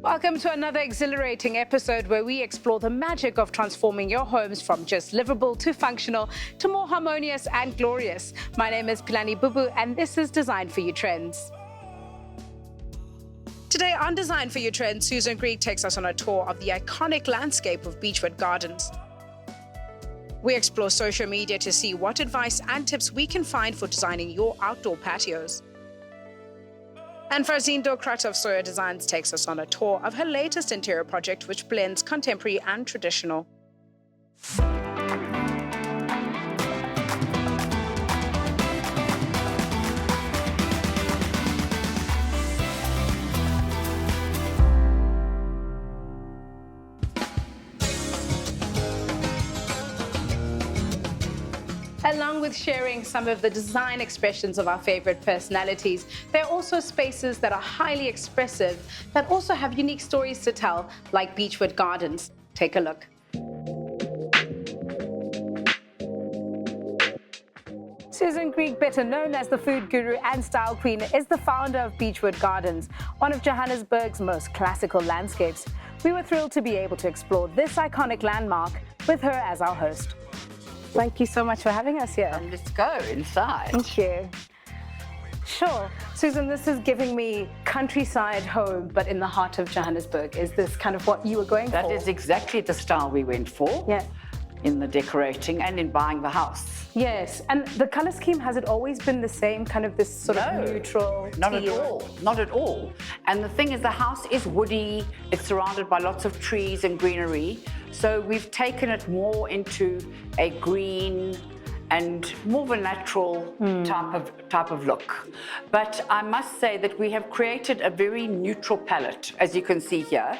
Welcome to another exhilarating episode where we explore the magic of transforming your homes from just livable to functional to more harmonious and glorious. My name is Pilani Bubu and this is Design for You Trends. Today on Design for You Trends, Susan Greig takes us on a tour of the iconic landscape of Beechwood Gardens. We explore social media to see what advice and tips we can find for designing your outdoor patios. And Frazeen Dokrat of Soya Designs takes us on a tour of her latest interior project, which blends contemporary and traditional. Along with sharing some of the design expressions of our favorite personalities, there are also spaces that are highly expressive that also have unique stories to tell, like Beechwood Gardens. Take a look. Susan Greig, better known as the food guru and style queen, is the founder of Beechwood Gardens, one of Johannesburg's most classical landscapes. We were thrilled to be able to explore this iconic landmark with her as our host. Thank you so much for having us here. Let's go inside. Thank you. Sure. Susan, this is giving me countryside home, but in the heart of Johannesburg. Is this kind of what you were going for? That is exactly the style we went for. Yeah. In the decorating and in buying the house. Yes. And the color scheme, has it always been the same, kind of this sort of neutral? Not at all. Not at all. And the thing is, the house is woody. It's surrounded by lots of trees and greenery. So we've taken it more into a green and more of a natural type of look. But I must say that we have created a very neutral palette, as you can see here,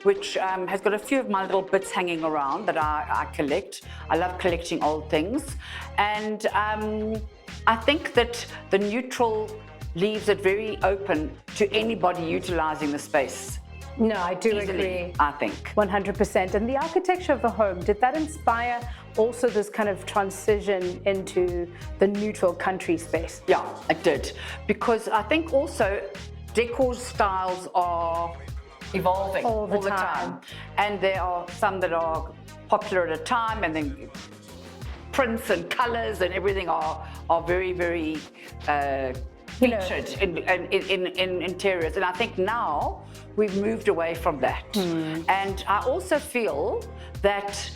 which has got a few of my little bits hanging around that I collect. I love collecting old things. And I think that the neutral leaves it very open to anybody utilizing the space. No, I do Easily, agree. I think. 100%. And the architecture of the home, did that inspire also this kind of transition into the neutral country space? Yeah, it did. Because I think also decor styles are evolving all the time. And there are some that are popular at a time, and then prints and colors and everything are very, very featured in interiors. And I think now we've moved away from that. And I also feel that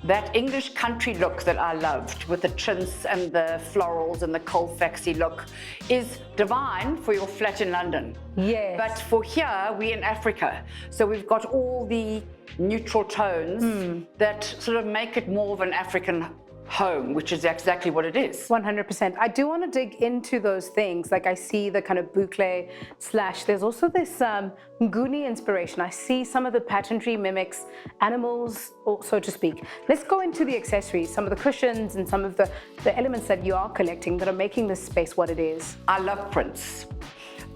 that English country look that I loved with the chintz and the florals and the Colfaxy look is divine for your flat in London. Yes. But for here, we're in Africa. So we've got all the neutral tones that sort of make it more of an African home, which is exactly what it is. 100%. I do want to dig into those things. Like I see the kind of boucle / there's also this Nguni inspiration. I see some of the pageantry mimics animals, so to speak. Let's go into the accessories, some of the cushions and some of the elements that you are collecting that are making this space what it is. I love prints,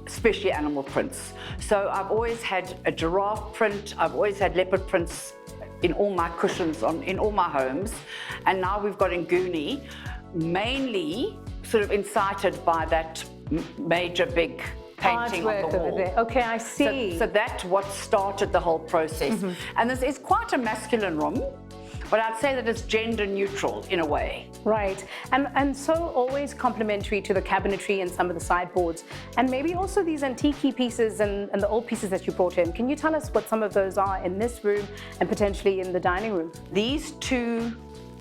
especially animal prints. So I've always had a giraffe print, I've always had leopard prints in all my cushions, in all my homes. And now we've got Nguni, mainly sort of incited by that major big painting on the wall. Over there. Okay, I see. So that's what started the whole process. And this is quite a masculine room, but I'd say that it's gender neutral in a way. Right, and so always complementary to the cabinetry and some of the sideboards, and maybe also these antique pieces and the old pieces that you brought in. Can you tell us what some of those are in this room and potentially in the dining room? These two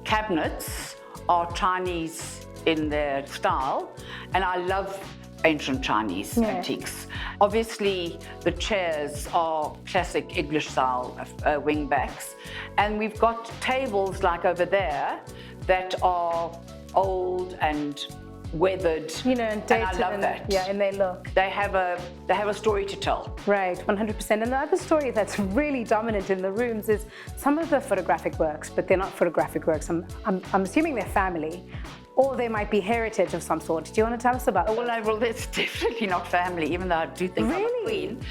cabinets are Chinese in their style, and I love ancient Chinese antiques. Obviously, the chairs are classic English style wingbacks, and we've got tables like over there that are old and weathered, and dated, and I love that. Yeah, and they look. They have a story to tell. Right, 100%. And the other story that's really dominant in the rooms is some of the photographic works, but they're not photographic works. I'm assuming they're family, or they might be heritage of some sort. Do you want to tell us about that? Well, it's definitely not family, even though I do think I'm a queen.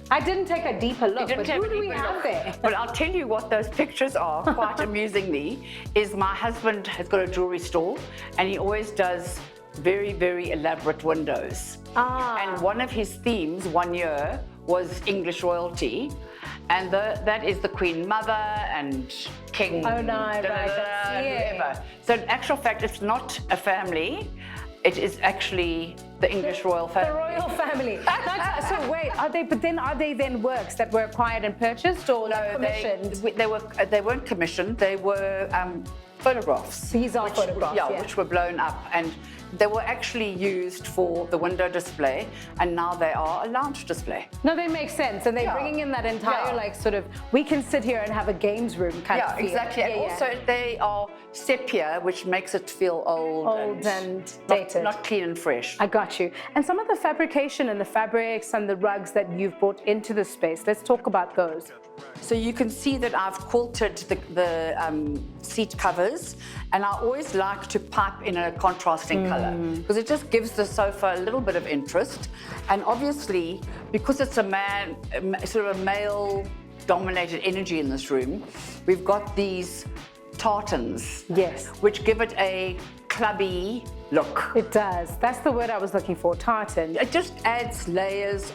I didn't take a deeper look, but who do we have there? But I'll tell you what those pictures are, quite amusingly, is my husband has got a jewelry store, and he always does very, very elaborate windows. And one of his themes one year was English royalty. And that is the Queen Mother and King. Oh, no, right, whoever. So in actual fact, it's not a family. It is actually the English royal family. The royal family. So wait, are they then works that were acquired and purchased or commissioned? They weren't commissioned. They were photographs. These are photographs, yeah. Which were blown up, and they were actually used for the window display, and now they are a lounge display. No, they make sense, and they're bringing in that entire like sort of, we can sit here and have a games room kind of feel. Exactly. And also they are sepia, which makes it feel old and dated. Not clean and fresh. I got you. And some of the fabrication and the fabrics and the rugs that you've brought into the space, let's talk about those. So you can see that I've quilted the seat covers, and I always like to pipe in a contrasting color because it just gives the sofa a little bit of interest. And obviously, because it's sort of a male-dominated energy in this room, we've got these tartans, which give it a clubby look. It does. That's the word I was looking for, tartan. It just adds layers.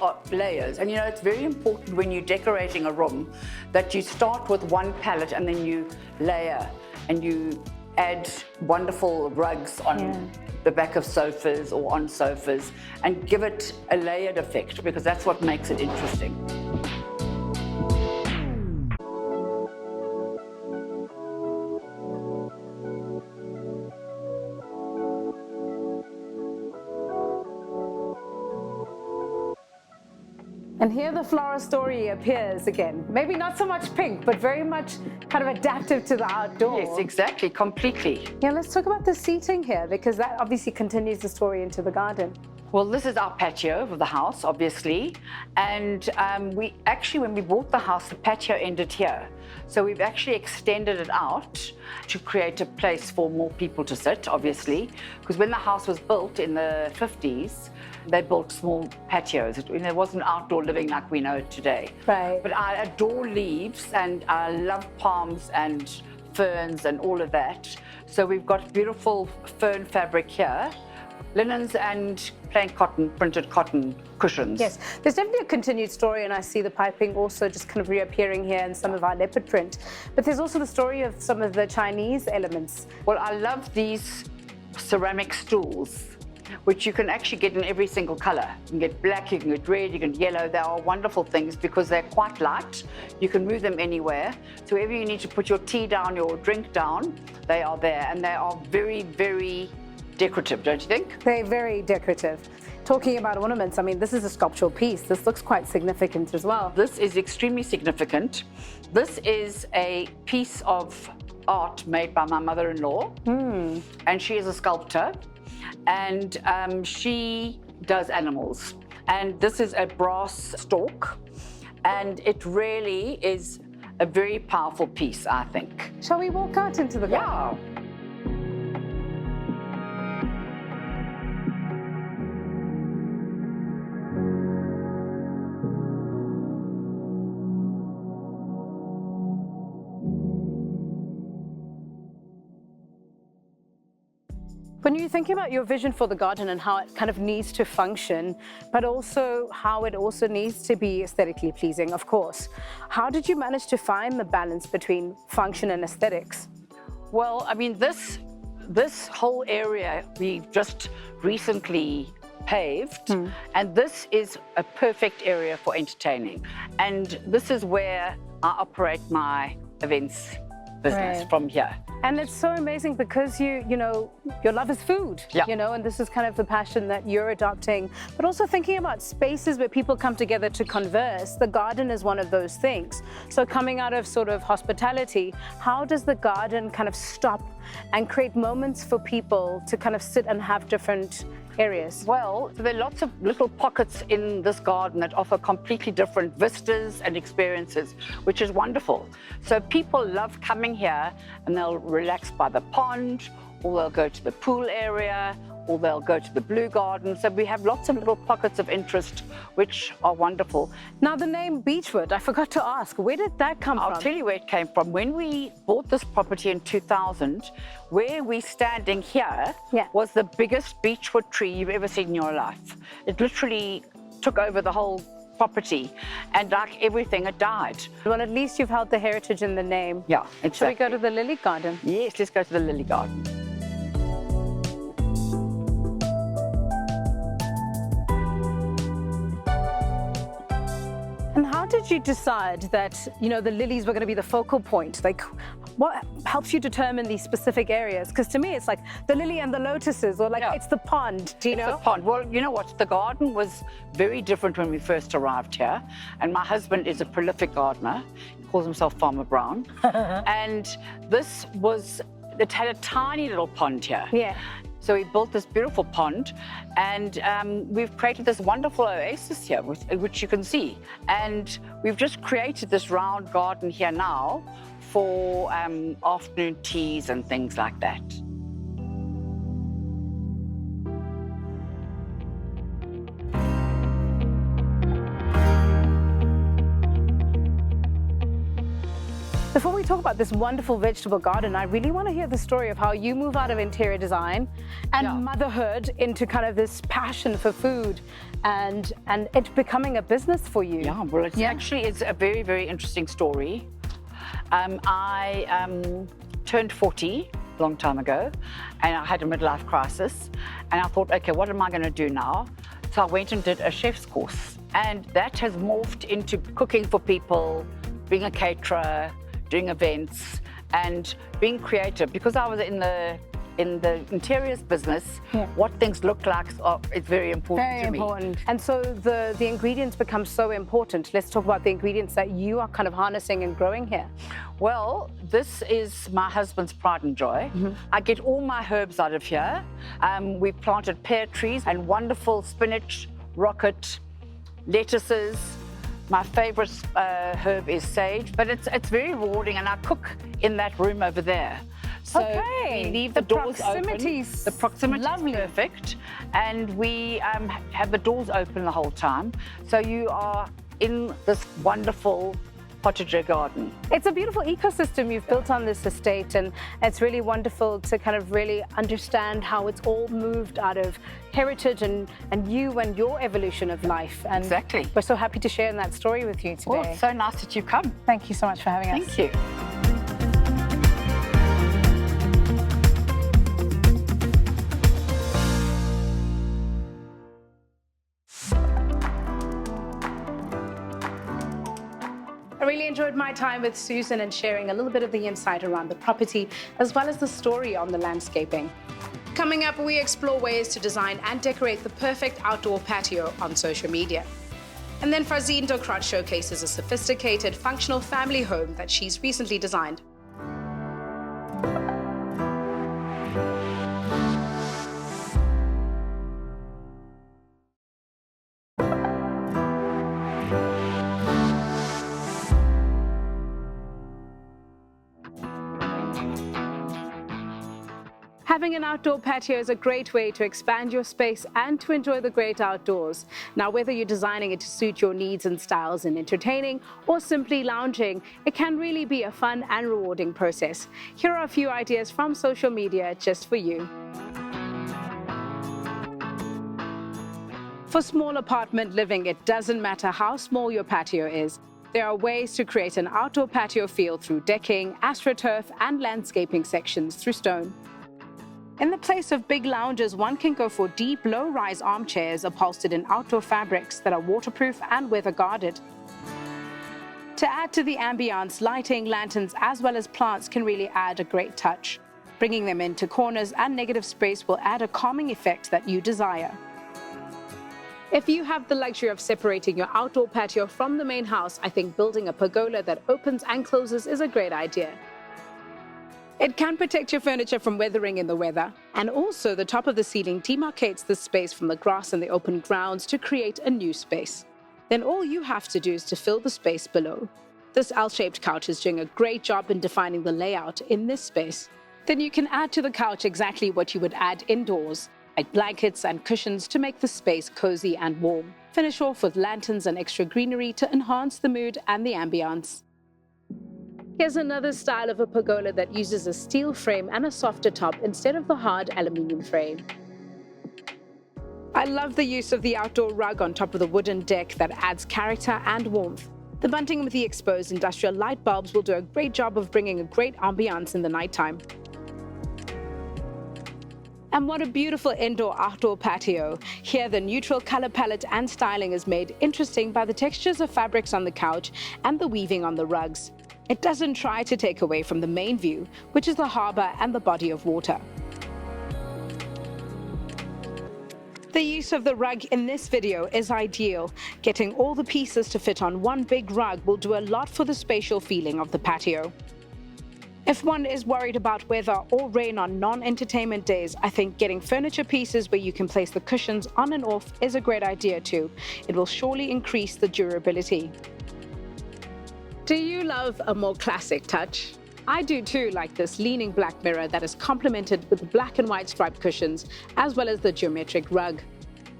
And you know, it's very important when you're decorating a room that you start with one palette and then you layer and you add wonderful rugs on the back of sofas or on sofas and give it a layered effect, because that's what makes it interesting. And here the floral story appears again. Maybe not so much pink, but very much kind of adaptive to the outdoor. Yes, exactly, completely. Yeah, let's talk about the seating here, because that obviously continues the story into the garden. Well, this is our patio of the house, obviously. And we actually, when we bought the house, the patio ended here. So we've actually extended it out to create a place for more people to sit, obviously. Because when the house was built in the 50s, they built small patios. There wasn't outdoor living like we know it today. Right. But I adore leaves, and I love palms and ferns and all of that. So we've got beautiful fern fabric here, linens and plain cotton, printed cotton cushions. Yes, there's definitely a continued story, and I see the piping also just kind of reappearing here in some of our leopard print. But there's also the story of some of the Chinese elements. Well, I love these ceramic stools, which you can actually get in every single color. You can get black, you can get red, you can get yellow. They are wonderful things because they're quite light. You can move them anywhere. So wherever you need to put your tea down, your drink down, they are there. And they are very, very decorative, don't you think? They're very decorative. Talking about ornaments, I mean, this is a sculptural piece. This looks quite significant as well. This is extremely significant. This is a piece of art made by my mother-in-law, and she is a sculptor, and she does animals. And this is a brass stork, and it really is a very powerful piece, I think. Shall we walk out into the garden? Yeah. When you're thinking about your vision for the garden and how it kind of needs to function, but also how it also needs to be aesthetically pleasing, of course, how did you manage to find the balance between function and aesthetics? Well, I mean, this whole area we've just recently paved, and this is a perfect area for entertaining. And this is where I operate my events business from here. And it's so amazing because you know, your love is food, you know, and this is kind of the passion that you're adopting, but also thinking about spaces where people come together to converse. The garden is one of those things. So coming out of sort of hospitality, how does the garden kind of stop and create moments for people to kind of sit and have different areas? Well, there are lots of little pockets in this garden that offer completely different vistas and experiences, which is wonderful. So people love coming here and they'll relax by the pond, or they'll go to the pool area, or they'll go to the blue garden. So we have lots of little pockets of interest, which are wonderful. Now the name Beechwood, I forgot to ask, where did that come from? I'll tell you where it came from. When we bought this property in 2000, where we're standing here was the biggest beechwood tree you've ever seen in your life. It literally took over the whole property, and like everything, it died. Well, at least you've held the heritage in the name. Yeah, exactly. Shall we go to the lily garden? Yes, let's go to the lily garden. And how did you decide that, the lilies were going to be the focal point? Like, what helps you determine these specific areas? Because to me, it's like the lily and the lotuses, or like it's the pond, do you know? It's the pond. Well, you know what? The garden was very different when we first arrived here. And my husband is a prolific gardener. He calls himself Farmer Brown. And it had a tiny little pond here. Yeah. So we built this beautiful pond, and we've created this wonderful oasis here, which you can see. And we've just created this round garden here now for afternoon teas and things like that. Before we talk about this wonderful vegetable garden, I really want to hear the story of how you move out of interior design and motherhood into kind of this passion for food and it becoming a business for you. Yeah, well, it's a very, very interesting story. I turned 40 a long time ago, and I had a midlife crisis, and I thought, okay, what am I going to do now? So I went and did a chef's course, and that has morphed into cooking for people, being a caterer, doing events, and being creative. Because I was in the interiors business, what things look like is very important to me. Very important. And so the ingredients become so important. Let's talk about the ingredients that you are kind of harnessing and growing here. Well, this is my husband's pride and joy. I get all my herbs out of here. We've planted pear trees and wonderful spinach, rocket, lettuces. My favorite herb is sage, but it's very rewarding, and I cook in that room over there. So we leave the doors open. The proximity is perfect, and we have the doors open the whole time. So you are in this wonderful potager garden. It's a beautiful ecosystem you've built on this estate, and it's really wonderful to kind of really understand how it's all moved out of heritage and you and your evolution of life. And exactly. We're so happy to share in that story with you today. Well, it's so nice that you've come. Thank you so much for having us. Thank you. I really enjoyed my time with Susan and sharing a little bit of the insight around the property, as well as the story on the landscaping. Coming up, we explore ways to design and decorate the perfect outdoor patio on social media. And then Fazine Dokrat showcases a sophisticated, functional family home that she's recently designed. Having an outdoor patio is a great way to expand your space and to enjoy the great outdoors. Now, whether you're designing it to suit your needs and styles in entertaining or simply lounging, it can really be a fun and rewarding process. Here are a few ideas from social media just for you. For small apartment living, it doesn't matter how small your patio is. There are ways to create an outdoor patio feel through decking, AstroTurf, and landscaping sections through stone. In the place of big lounges, one can go for deep, low-rise armchairs upholstered in outdoor fabrics that are waterproof and weather-guarded. To add to the ambiance, lighting, lanterns, as well as plants can really add a great touch. Bringing them into corners and negative space will add a calming effect that you desire. If you have the luxury of separating your outdoor patio from the main house, I think building a pergola that opens and closes is a great idea. It can protect your furniture from weathering in the weather, and also the top of the ceiling demarcates the space from the grass and the open grounds to create a new space. Then all you have to do is to fill the space below. This L-shaped couch is doing a great job in defining the layout in this space. Then you can add to the couch exactly what you would add indoors, like blankets and cushions to make the space cozy and warm. Finish off with lanterns and extra greenery to enhance the mood and the ambiance. Here's another style of a pergola that uses a steel frame and a softer top instead of the hard aluminium frame. I love the use of the outdoor rug on top of the wooden deck that adds character and warmth. The bunting with the exposed industrial light bulbs will do a great job of bringing a great ambiance in the nighttime. And what a beautiful indoor-outdoor patio. Here, the neutral color palette and styling is made interesting by the textures of fabrics on the couch and the weaving on the rugs. It doesn't try to take away from the main view, which is the harbor and the body of water. The use of the rug in this video is ideal. Getting all the pieces to fit on one big rug will do a lot for the spatial feeling of the patio. If one is worried about weather or rain on non-entertainment days, I think getting furniture pieces where you can place the cushions on and off is a great idea too. It will surely increase the durability. Do you love a more classic touch? I do too, like this leaning black mirror that is complemented with black and white striped cushions, as well as the geometric rug.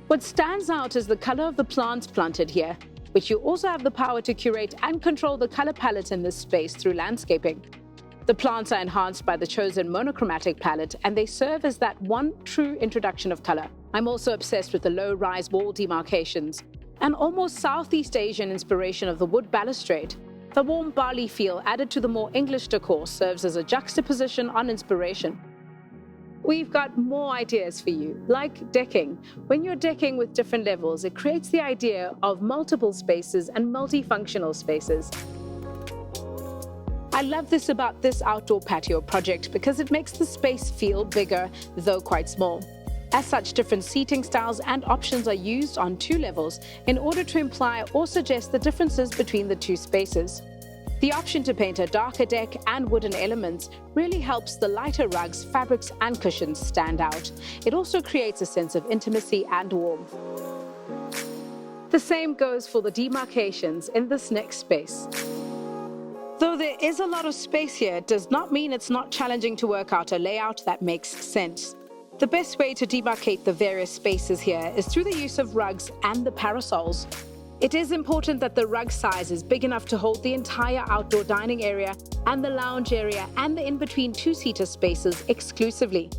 What stands out is the color of the plants planted here, which you also have the power to curate and control the color palette in this space through landscaping. The plants are enhanced by the chosen monochromatic palette, and they serve as that one true introduction of color. I'm also obsessed with the low-rise wall demarcations, an almost Southeast Asian inspiration of the wood balustrade. The warm Bali feel added to the more English decor serves as a juxtaposition on inspiration. We've got more ideas for you, like decking. When you're decking with different levels, it creates the idea of multiple spaces and multifunctional spaces. I love this about this outdoor patio project because it makes the space feel bigger, though quite small. As such, different seating styles and options are used on two levels in order to imply or suggest the differences between the two spaces. The option to paint a darker deck and wooden elements really helps the lighter rugs, fabrics, and cushions stand out. It also creates a sense of intimacy and warmth. The same goes for the demarcations in this next space. Though there is a lot of space here, it does not mean it's not challenging to work out a layout that makes sense. The best way to demarcate the various spaces here is through the use of rugs and the parasols. It is important that the rug size is big enough to hold the entire outdoor dining area and the lounge area and the in-between two-seater spaces exclusively.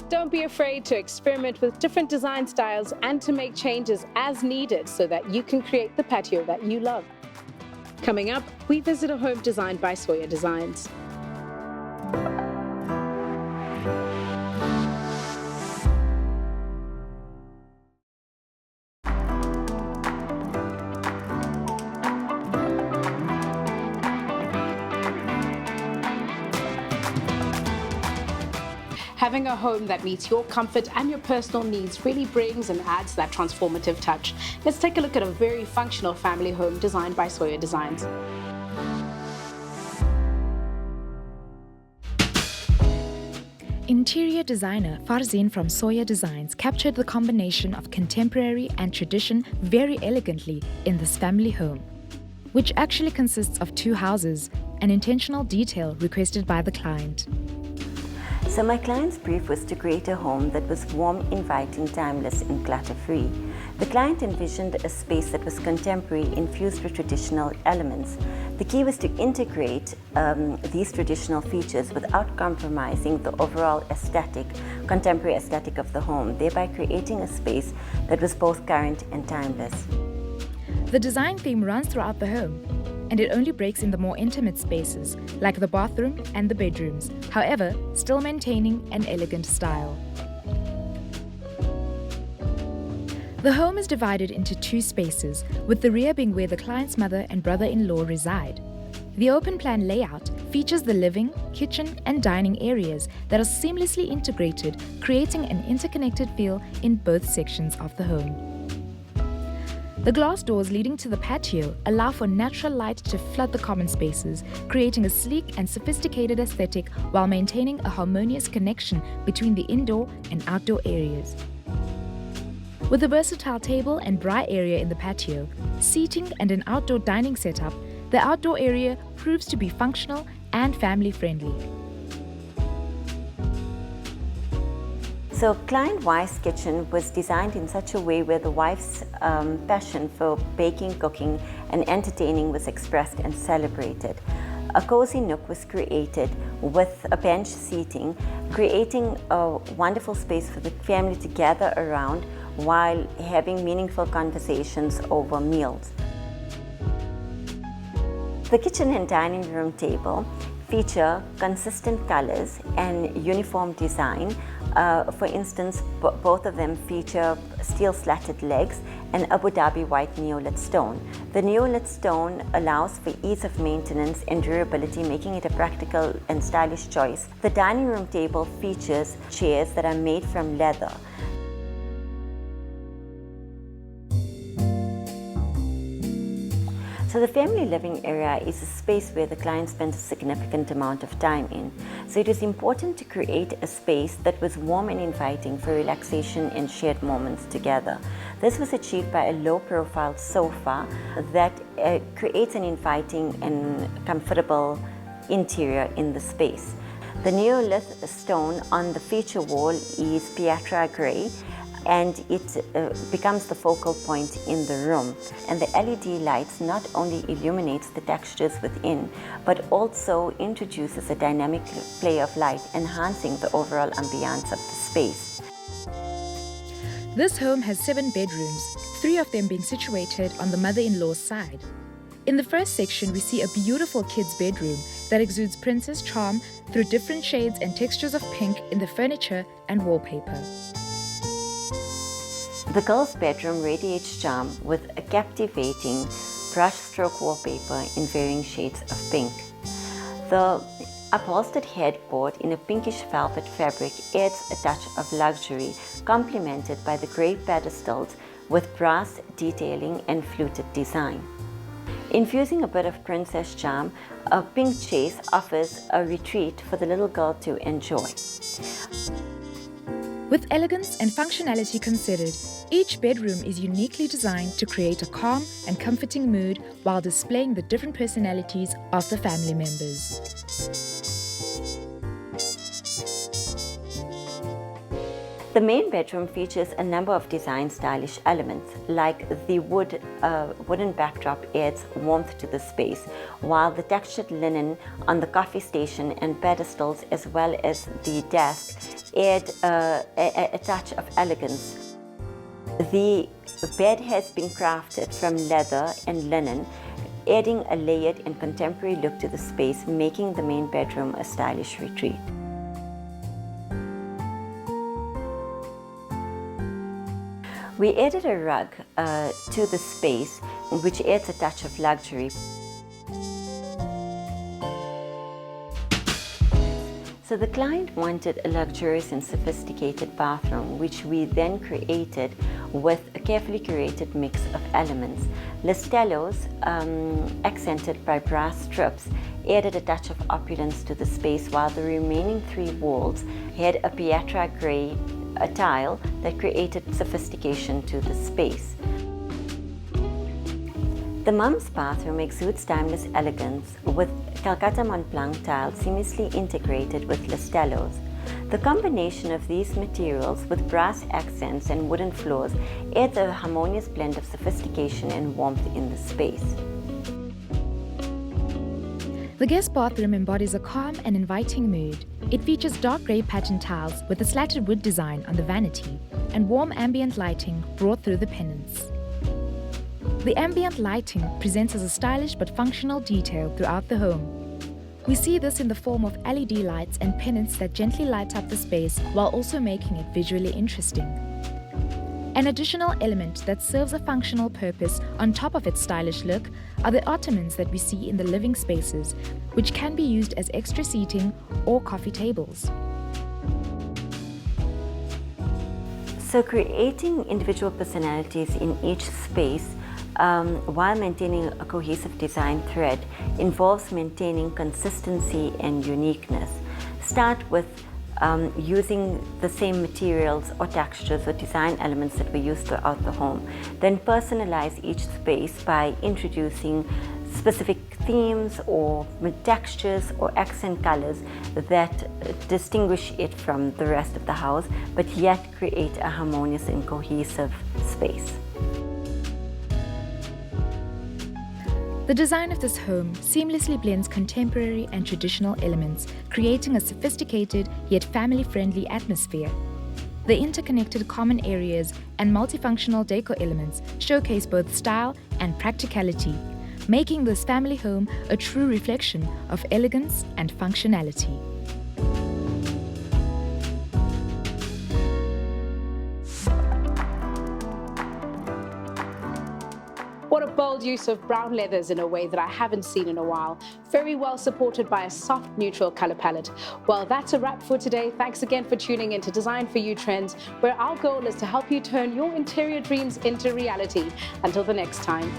Don't be afraid to experiment with different design styles and to make changes as needed so that you can create the patio that you love. Coming up, we visit a home designed by Sawyer Designs. Having a home that meets your comfort and your personal needs really brings and adds that transformative touch. Let's take a look at a very functional family home designed by Sawyer Designs. Interior designer Farzin from Sawyer Designs captured the combination of contemporary and tradition very elegantly in this family home, which actually consists of two houses, an intentional detail requested by the client. So my client's brief was to create a home that was warm, inviting, timeless, and clutter-free. The client envisioned a space that was contemporary, infused with traditional elements. The key was to integrate these traditional features without compromising the overall contemporary aesthetic of the home, thereby creating a space that was both current and timeless. The design theme runs throughout the home, and it only breaks in the more intimate spaces, like the bathroom and the bedrooms, however, still maintaining an elegant style. The home is divided into two spaces, with the rear being where the client's mother and brother-in-law reside. The open plan layout features the living, kitchen, and dining areas that are seamlessly integrated, creating an interconnected feel in both sections of the home. The glass doors leading to the patio allow for natural light to flood the common spaces, creating a sleek and sophisticated aesthetic while maintaining a harmonious connection between the indoor and outdoor areas. With a versatile table and braai area in the patio, seating and an outdoor dining setup, the outdoor area proves to be functional and family-friendly. So client wife's kitchen was designed in such a way where the wife's passion for baking, cooking, and entertaining was expressed and celebrated. A cozy nook was created with a bench seating, creating a wonderful space for the family to gather around while having meaningful conversations over meals. The kitchen and dining room table feature consistent colors and uniform design. For instance, both of them feature steel slatted legs and Abu Dhabi white neolith stone. The neolith stone allows for ease of maintenance and durability, making it a practical and stylish choice. The dining room table features chairs that are made from leather. So the family living area is a space where the client spends a significant amount of time in. So it is important to create a space that was warm and inviting for relaxation and shared moments together. This was achieved by a low-profile sofa that creates an inviting and comfortable interior in the space. The neolith stone on the feature wall is Pietra Grey, and it becomes the focal point in the room. And the LED lights not only illuminates the textures within, but also introduces a dynamic play of light, enhancing the overall ambiance of the space. This home has 7 bedrooms, 3 of them being situated on the mother-in-law's side. In the first section, we see a beautiful kids' bedroom that exudes princess charm through different shades and textures of pink in the furniture and wallpaper. The girls' bedroom radiates charm with a captivating brushstroke wallpaper in varying shades of pink. The upholstered headboard in a pinkish velvet fabric adds a touch of luxury, complemented by the grey pedestals with brass detailing and fluted design. Infusing a bit of princess charm, a pink chase offers a retreat for the little girl to enjoy. With elegance and functionality considered, each bedroom is uniquely designed to create a calm and comforting mood while displaying the different personalities of the family members. The main bedroom features a number of design stylish elements, like the wooden backdrop adds warmth to the space, while the textured linen on the coffee station and pedestals as well as the desk add a touch of elegance. The bed has been crafted from leather and linen, adding a layered and contemporary look to the space, making the main bedroom a stylish retreat. We added a rug to the space, which adds a touch of luxury. So the client wanted a luxurious and sophisticated bathroom, which we then created with a carefully curated mix of elements. Listellos, accented by brass strips, added a touch of opulence to the space, while the remaining 3 walls had a Pietra Grey tile that created sophistication to the space. The mum's bathroom exudes timeless elegance with Calcutta Mont Blanc tile seamlessly integrated with Listellos. The combination of these materials with brass accents and wooden floors adds a harmonious blend of sophistication and warmth in the space. The guest bathroom embodies a calm and inviting mood. It features dark grey pattern tiles with a slatted wood design on the vanity and warm ambient lighting brought through the pennants. The ambient lighting presents as a stylish but functional detail throughout the home. We see this in the form of LED lights and pennants that gently light up the space while also making it visually interesting. An additional element that serves a functional purpose on top of its stylish look are the ottomans that we see in the living spaces, which can be used as extra seating or coffee tables. So creating individual personalities in each space while maintaining a cohesive design thread involves maintaining consistency and uniqueness. Start with using the same materials or textures or design elements that we use throughout the home. Then personalize each space by introducing specific themes or textures or accent colors that distinguish it from the rest of the house, but yet create a harmonious and cohesive space. The design of this home seamlessly blends contemporary and traditional elements, creating a sophisticated yet family-friendly atmosphere. The interconnected common areas and multifunctional decor elements showcase both style and practicality, making this family home a true reflection of elegance and functionality. What a bold use of brown leathers in a way that I haven't seen in a while. Very well supported by a soft neutral color palette. Well, that's a wrap for today. Thanks again for tuning in to Design for You Trends, where our goal is to help you turn your interior dreams into reality. Until the next time.